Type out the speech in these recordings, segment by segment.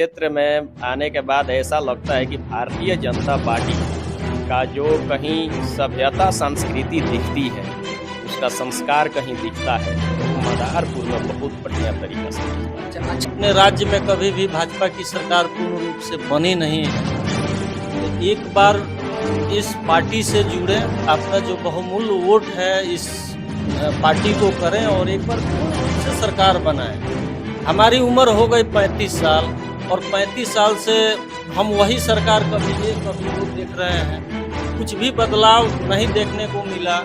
क्षेत्र में आने के बाद ऐसा लगता है कि भारतीय जनता पार्टी का जो कहीं सभ्यता संस्कृति दिखती है, उसका संस्कार कहीं दिखता है, वो मदारपुर में बहुत बढ़िया तरीका से दिखता है। अपने राज्य में कभी भी भाजपा की सरकार पूर्ण रूप से बनी नहीं है। तो एक बार इस पार्टी से जुड़े, अपना जो बहुमूल्य वोट है इस पार्टी को करें और एक बार पूर्ण रूप से सरकार बनाएं। हमारी उम्र हो गई 35 साल और 35 साल से हम वही सरकार कभी ये कभी वो देख रहे हैं, कुछ भी बदलाव नहीं देखने को मिला।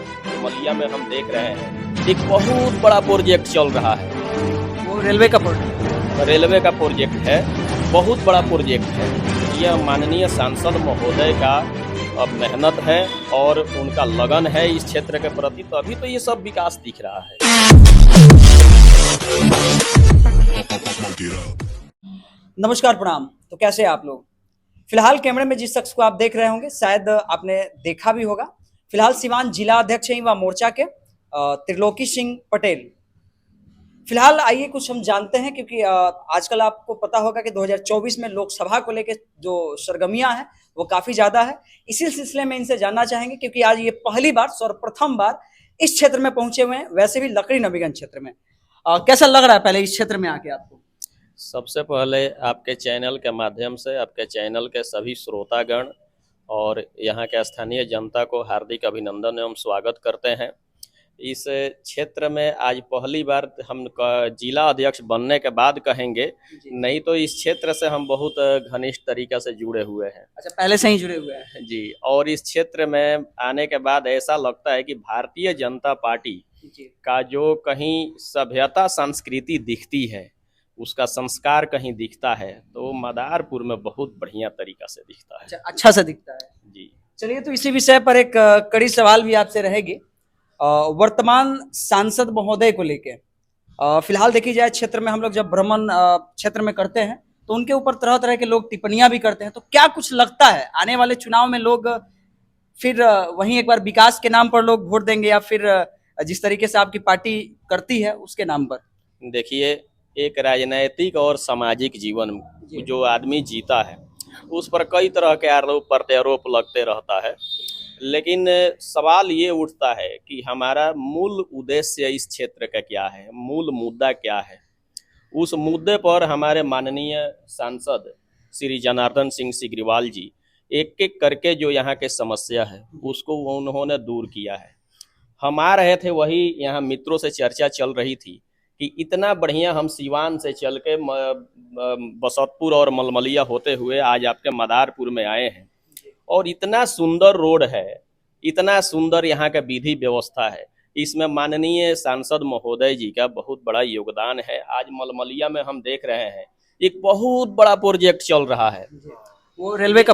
मलिया में हम देख रहे हैं एक बहुत बड़ा प्रोजेक्ट चल रहा है, वो रेलवे का प्रोजेक्ट है, बहुत बड़ा प्रोजेक्ट है। यह माननीय सांसद महोदय का अब मेहनत है और उनका लगन है इस क्षेत्र के प्रति, तभी तो ये सब विकास दिख रहा है। नमस्कार, प्रणाम। तो कैसे हैं आप लोग? फिलहाल कैमरे में जिस शख्स को आप देख रहे होंगे शायद आपने देखा भी होगा। फिलहाल सिवान जिला अध्यक्ष हैं युवा मोर्चा के त्रिलोकी सिंह पटेल। फिलहाल आइए कुछ हम जानते हैं, क्योंकि आजकल आपको पता होगा कि 2024 में लोकसभा को लेकर जो सरगर्मियां हैं वो काफी ज्यादा है। इसी सिलसिले में इनसे जानना चाहेंगे, क्योंकि आज ये पहली बार सर्वप्रथम बार इस क्षेत्र में पहुंचे हुए हैं, वैसे भी लकड़ी नबीगंज क्षेत्र में। कैसा लग रहा है पहले इस क्षेत्र में आके आपको? सबसे पहले आपके चैनल के माध्यम से आपके चैनल के सभी श्रोतागण और यहाँ के स्थानीय जनता को हार्दिक अभिनंदन एवं स्वागत करते हैं। इस क्षेत्र में आज पहली बार हम जिला अध्यक्ष बनने के बाद कहेंगे, नहीं तो इस क्षेत्र से हम बहुत घनिष्ठ तरीके से जुड़े हुए हैं। अच्छा, पहले से ही जुड़े हुए हैं जी। और इस क्षेत्र में आने के बाद ऐसा लगता है कि भारतीय जनता पार्टी का जो कहीं सभ्यता संस्कृति दिखती है, उसका संस्कार कहीं दिखता है, तो मदारपुर में बहुत बढ़िया तरीका से दिखता है। अच्छा से दिखता है जी। चलिए, तो इसी विषय पर एक कड़ी सवाल भी आपसे रहेगी। वर्तमान सांसद महोदय को लेके फिलहाल देखी जाए, क्षेत्र में हम लोग जब भ्रमण क्षेत्र में करते हैं तो उनके ऊपर तरह तरह के लोग टिप्पणियां भी करते हैं। तो क्या कुछ लगता है आने वाले चुनाव में लोग फिर वहीं एक बार विकास के नाम पर लोग वोट देंगे, या फिर जिस तरीके से आपकी पार्टी करती है उसके नाम पर? देखिए, एक राजनैतिक और सामाजिक जीवन जो आदमी जीता है उस पर कई तरह के आरोप प्रत्यारोप लगते रहता है, लेकिन सवाल ये उठता है कि हमारा मूल उद्देश्य इस क्षेत्र का क्या है, मूल मुद्दा क्या है। उस मुद्दे पर हमारे माननीय सांसद श्री जनार्दन सिंह सिग्रीवाल जी एक एक करके जो यहाँ के समस्या है उसको उन्होंने दूर किया है। हम आ रहे थे, वही यहाँ मित्रों से चर्चा चल रही थी कि इतना बढ़िया हम सिवान से चल के बसंतपुर और मलमलिया होते हुए आज आपके मदारपुर में आए हैं, और इतना सुंदर रोड है, इतना सुंदर यहाँ का विधि व्यवस्था है। इसमें माननीय सांसद महोदय जी का बहुत बड़ा योगदान है। आज मलमलिया में हम देख रहे हैं एक बहुत बड़ा प्रोजेक्ट चल रहा है, वो रेलवे का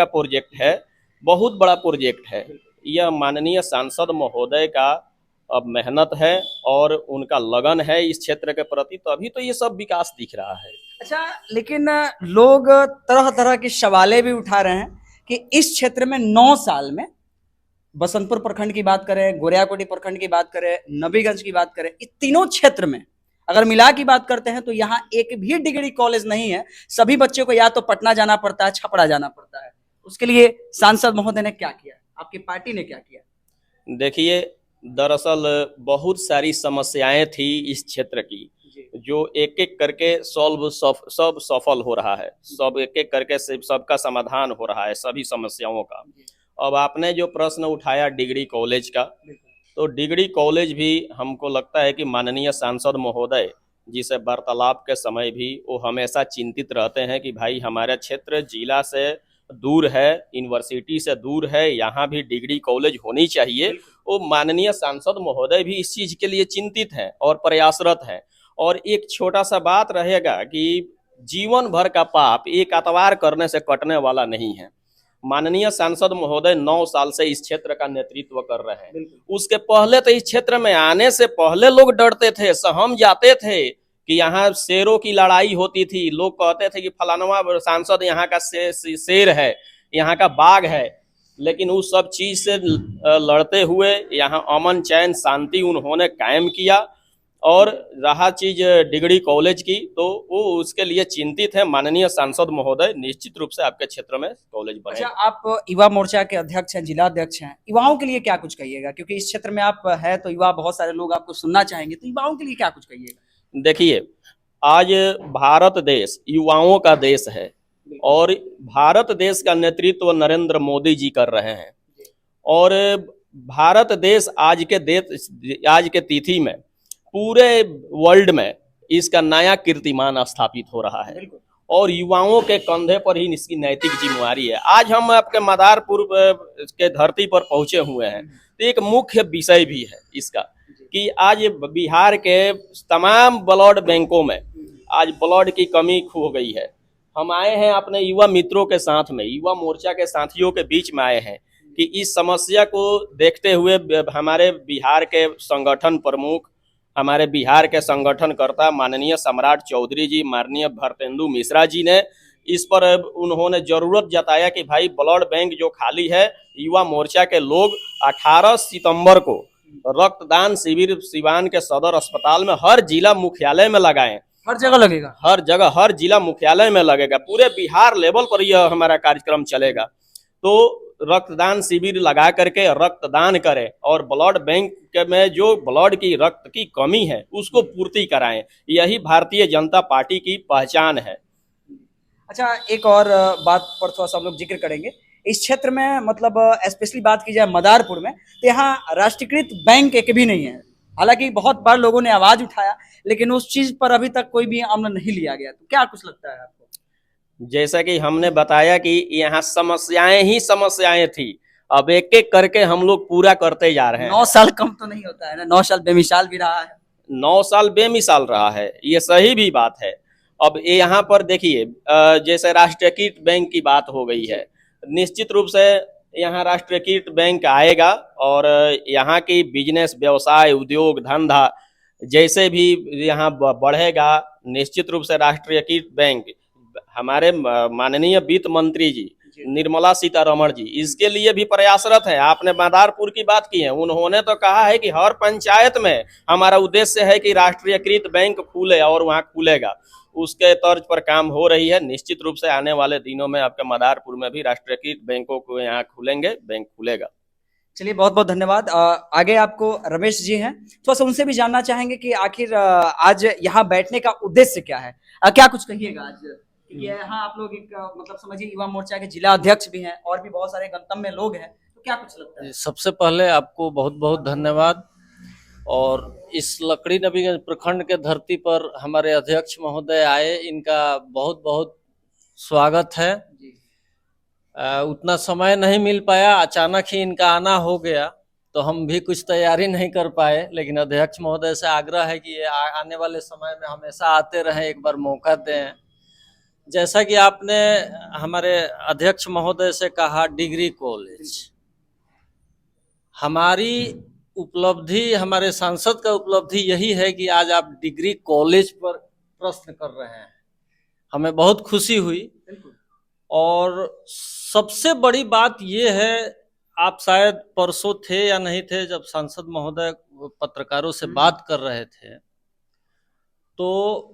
प्रोजेक्ट है, बहुत बड़ा प्रोजेक्ट है। यह माननीय सांसद महोदय का अब मेहनत है और उनका लगन है इस क्षेत्र के प्रति, तभी तो ये सब विकास दिख रहा है। अच्छा, लेकिन लोग तरह तरह के सवाले भी उठा रहे हैं कि इस क्षेत्र में 9 साल में बसंतपुर प्रखंड की बात करें, गोरियाकोटी प्रखंड की बात करें, नबीगंज की बात करें, इस तीनों क्षेत्र में अगर मिला की बात करते हैं तो यहाँ एक भी डिग्री कॉलेज नहीं है। सभी बच्चों को या तो पटना जाना पड़ता है, छपरा जाना पड़ता है। उसके लिए सांसद महोदय ने क्या किया, आपकी पार्टी ने क्या किया? देखिए, दरअसल बहुत सारी समस्याएं थी इस क्षेत्र की, जो एक एक करके सब सफल हो रहा है, सब एक एक करके सबका समाधान हो रहा है सभी समस्याओं का। अब आपने जो प्रश्न उठाया डिग्री कॉलेज का, तो डिग्री कॉलेज भी हमको लगता है कि माननीय सांसद महोदय जिसे वार्तालाप के समय भी वो हमेशा चिंतित रहते हैं कि भाई हमारा क्षेत्र जिला से दूर है, यूनिवर्सिटी से दूर है, यहाँ भी डिग्री कॉलेज होनी चाहिए। वो माननीय सांसद महोदय भी इस चीज़ के लिए चिंतित हैं और प्रयासरत हैं। और एक छोटा सा बात रहेगा कि जीवन भर का पाप एक अतवार करने से कटने वाला नहीं है। माननीय सांसद महोदय 9 साल से इस क्षेत्र का नेतृत्व कर रहे हैं। उसके पहले तो इस क्षेत्र में आने से पहले लोग डरते थे, सहम जाते थे कि यहाँ शेरों की लड़ाई होती थी। लोग कहते थे कि फलानवा सांसद यहाँ का शेर है, यहाँ का बाघ है, लेकिन उस सब चीज से लड़ते हुए यहाँ अमन चैन शांति उन्होंने कायम किया और रहा चीज डिग्री कॉलेज की, तो वो उसके लिए चिंतित है। माननीय सांसद महोदय, निश्चित रूप से आपके क्षेत्र में कॉलेज अच्छा, बनेगा। आप युवा मोर्चा के अध्यक्ष हैं, जिला अध्यक्ष हैं, युवाओं के लिए क्या कुछ कहिएगा? क्योंकि इस क्षेत्र में आप है तो युवा बहुत सारे लोग आपको सुनना चाहेंगे, तो युवाओं के लिए क्या कुछ कहिएगा? देखिए, आज भारत देश युवाओं का देश है और भारत देश का नेतृत्व नरेंद्र मोदी जी कर रहे हैं। और भारत देश आज के तिथि में पूरे वर्ल्ड में इसका नया कीर्तिमान स्थापित हो रहा है और युवाओं के कंधे पर ही इसकी नैतिक जिम्मेवारी है। आज हम आपके मदारपुर के धरती पर पहुंचे हुए हैं, तो एक मुख्य विषय भी है इसका कि आज बिहार के तमाम ब्लड बैंकों में आज ब्लड की कमी हो गई है। हम आए हैं अपने युवा मित्रों के साथ में, युवा मोर्चा के साथियों के बीच में आए हैं कि इस समस्या को देखते हुए हमारे बिहार के संगठन प्रमुख, हमारे बिहार के संगठनकर्ता माननीय सम्राट चौधरी जी, माननीय भरतेंदु मिश्रा जी ने इस पर उन्होंने जरूरत जताया कि भाई ब्लड बैंक जो खाली है, युवा मोर्चा के लोग 18 सितंबर को रक्तदान शिविर सिवान के सदर अस्पताल में हर जिला मुख्यालय में लगाएं। हर जगह लगेगा? हर जगह, हर जिला मुख्यालय में लगेगा। पूरे बिहार लेवल पर यह हमारा कार्यक्रम चलेगा। तो रक्तदान शिविर लगा करके रक्तदान करें और ब्लड बैंक में जो ब्लड की रक्त की कमी है उसको पूर्ति कराएं। यही भारतीय जनता पार्टी की पहचान है। अच्छा, एक और बात पर थोड़ा सा हम लोग जिक्र करेंगे। इस क्षेत्र में मतलब स्पेशली बात की जाए मदारपुर में, तो यहाँ राष्ट्रीयकृत बैंक एक भी नहीं है। हालांकि बहुत बार लोगों ने आवाज उठाया, लेकिन उस चीज पर अभी तक कोई भी अमल नहीं लिया गया। तो क्या कुछ लगता है आपको? जैसा कि हमने बताया कि यहाँ समस्याएं ही समस्याएं थी, अब एक एक करके हम लोग पूरा करते जा रहे हैं। 9 साल कम तो नहीं होता है ना? 9 साल बेमिसाल भी रहा है। 9 साल बेमिसाल रहा है, ये सही भी बात है। अब ये यहाँ पर देखिए, जैसे राष्ट्रीयकृत बैंक की बात हो गई है, निश्चित रूप से यहाँ राष्ट्रीयकृत बैंक आएगा और यहाँ की बिजनेस, व्यवसाय, उद्योग धंधा जैसे भी यहाँ बढ़ेगा। निश्चित रूप से राष्ट्रीयकृत बैंक, हमारे माननीय वित्त मंत्री जी निर्मला सीतारमण जी इसके लिए भी प्रयासरत है। आपने मदारपुर की बात की है, उन्होंने तो कहा है कि हर पंचायत में हमारा उद्देश्य है कि राष्ट्रीयकृत बैंक खुले और वहाँ खुलेगा। उसके तर्ज पर काम हो रही है। निश्चित रूप से आने वाले दिनों में आपके मदारपुर में भी राष्ट्रीयकृत बैंकों को यहाँ खुलेंगे, बैंक खुलेगा। चलिए, बहुत बहुत धन्यवाद। आगे आपको रमेश जी हैं, थोड़ा सा उनसे भी जानना चाहेंगे कि आखिर आज यहाँ बैठने का उद्देश्य क्या है। क्या कुछ कहिएगा आज? क्योंकि यहाँ आप लोग एक मतलब समझिए युवा मोर्चा के जिला अध्यक्ष भी हैं और भी बहुत सारे गंतव्य लोग हैं, तो क्या कुछ लगता है? सबसे पहले आपको बहुत बहुत धन्यवाद। और इस लकड़ी नबीगंज प्रखंड के धरती पर हमारे अध्यक्ष महोदय आए, इनका बहुत बहुत स्वागत है। उतना समय नहीं मिल पाया, अचानक ही इनका आना हो गया, तो हम भी कुछ तैयारी नहीं कर पाए। लेकिन अध्यक्ष महोदय से आग्रह है कि ये आने वाले समय में हमेशा आते रहें, एक बार मौका दें। जैसा कि आपने हमारे अध्यक्ष महोदय से कहा, डिग्री कॉलेज हमारी उपलब्धि, हमारे सांसद का उपलब्धि यही है कि आज आप डिग्री कॉलेज पर प्रश्न कर रहे हैं, हमें बहुत खुशी हुई। और सबसे बड़ी बात ये है, आप शायद परसों थे या नहीं थे जब सांसद महोदय पत्रकारों से बात कर रहे थे, तो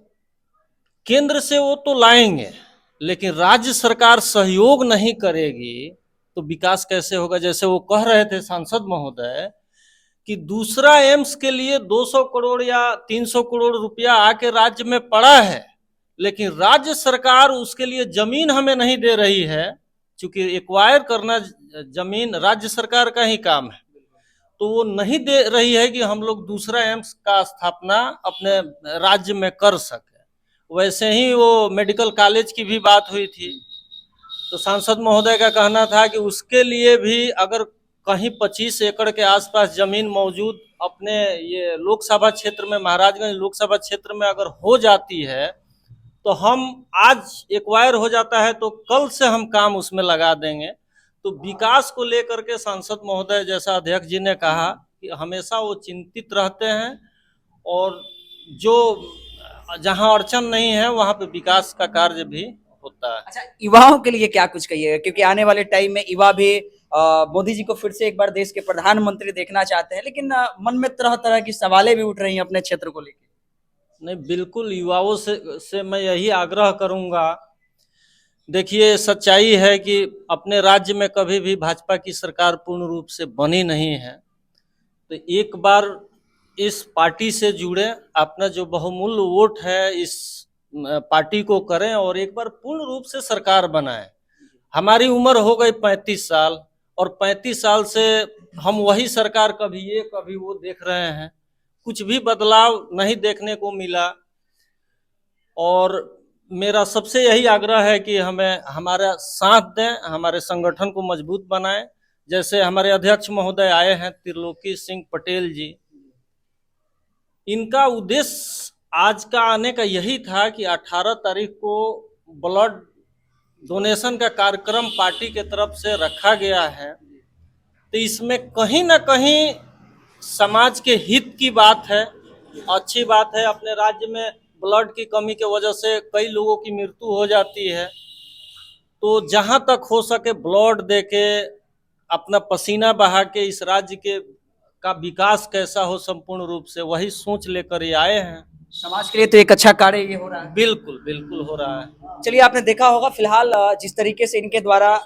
केंद्र से वो तो लाएंगे, लेकिन राज्य सरकार सहयोग नहीं करेगी तो विकास कैसे होगा। जैसे वो कह रहे थे सांसद महोदय कि दूसरा एम्स के लिए 200 करोड़ या 300 करोड़ रुपया आके राज्य में पड़ा है, लेकिन राज्य सरकार उसके लिए जमीन हमें नहीं दे रही है, क्योंकि एक्वायर करना जमीन राज्य सरकार का ही काम है, तो वो नहीं दे रही है कि हम लोग दूसरा एम्स का स्थापना अपने राज्य में कर सके। वैसे ही वो मेडिकल कॉलेज की भी बात हुई थी, तो सांसद महोदय का कहना था कि उसके लिए भी अगर कहीं 25 एकड़ के आसपास जमीन मौजूद अपने ये लोकसभा क्षेत्र में, महाराजगंज लोकसभा क्षेत्र में अगर हो जाती है, तो हम आज एक्वायर हो जाता है तो कल से हम काम उसमें लगा देंगे। तो विकास को लेकर के सांसद महोदय, जैसा अध्यक्ष जी ने कहा, कि हमेशा वो चिंतित रहते हैं और जो जहां अड़चन नहीं है वहां पे विकास का कार्य भी होता है। अच्छा, युवाओं के लिए क्या कुछ कहिएगा? क्योंकि आने वाले टाइम में युवा भी मोदी जी को फिर से एक बार देश के प्रधानमंत्री देखना चाहते हैं, लेकिन मन में तरह तरह की सवालें भी उठ रही हैं अपने क्षेत्र को लेकर। नहीं, बिल्कुल युवाओं से मैं यही आग्रह करूंगा। देखिए, सच्चाई है कि अपने राज्य में कभी भी भाजपा की सरकार पूर्ण रूप से बनी नहीं है। तो एक बार इस पार्टी से जुड़े, अपना जो बहुमूल्य वोट है इस पार्टी को करें और एक बार पूर्ण रूप से सरकार बनाएं। हमारी उम्र हो गई 35 साल और 35 साल से हम वही सरकार कभी ये कभी वो देख रहे हैं, कुछ भी बदलाव नहीं देखने को मिला। और मेरा सबसे यही आग्रह है कि हमें हमारा साथ दें, हमारे संगठन को मजबूत बनाएं। जैसे हमारे अध्यक्ष महोदय आए हैं त्रिलोकी सिंह पटेल जी, इनका उद्देश्य आज का आने का यही था कि 18 तारीख को ब्लड डोनेशन का कार्यक्रम पार्टी के तरफ से रखा गया है। तो इसमें कहीं ना कहीं समाज के हित की बात है, अच्छी बात है। अपने राज्य में ब्लड की कमी के वजह से कई लोगों की मृत्यु हो जाती है, तो जहां तक हो सके ब्लड देके अपना पसीना बहा के इस राज्य के का विकास कैसा हो संपूर्ण रूप से, वही सोच लेकर ये आए हैं। समाज के लिए तो एक अच्छा कार्य ये हो रहा है। बिल्कुल बिल्कुल हो रहा है। चलिए, आपने देखा होगा फिलहाल जिस तरीके से इनके द्वारा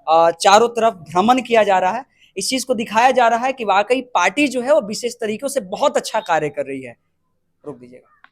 चारों तरफ भ्रमण किया जा रहा है, इस चीज को दिखाया जा रहा है कि वाकई पार्टी जो है वो विशेष तरीकों से बहुत अच्छा कार्य कर रही है। रोक दीजिएगा।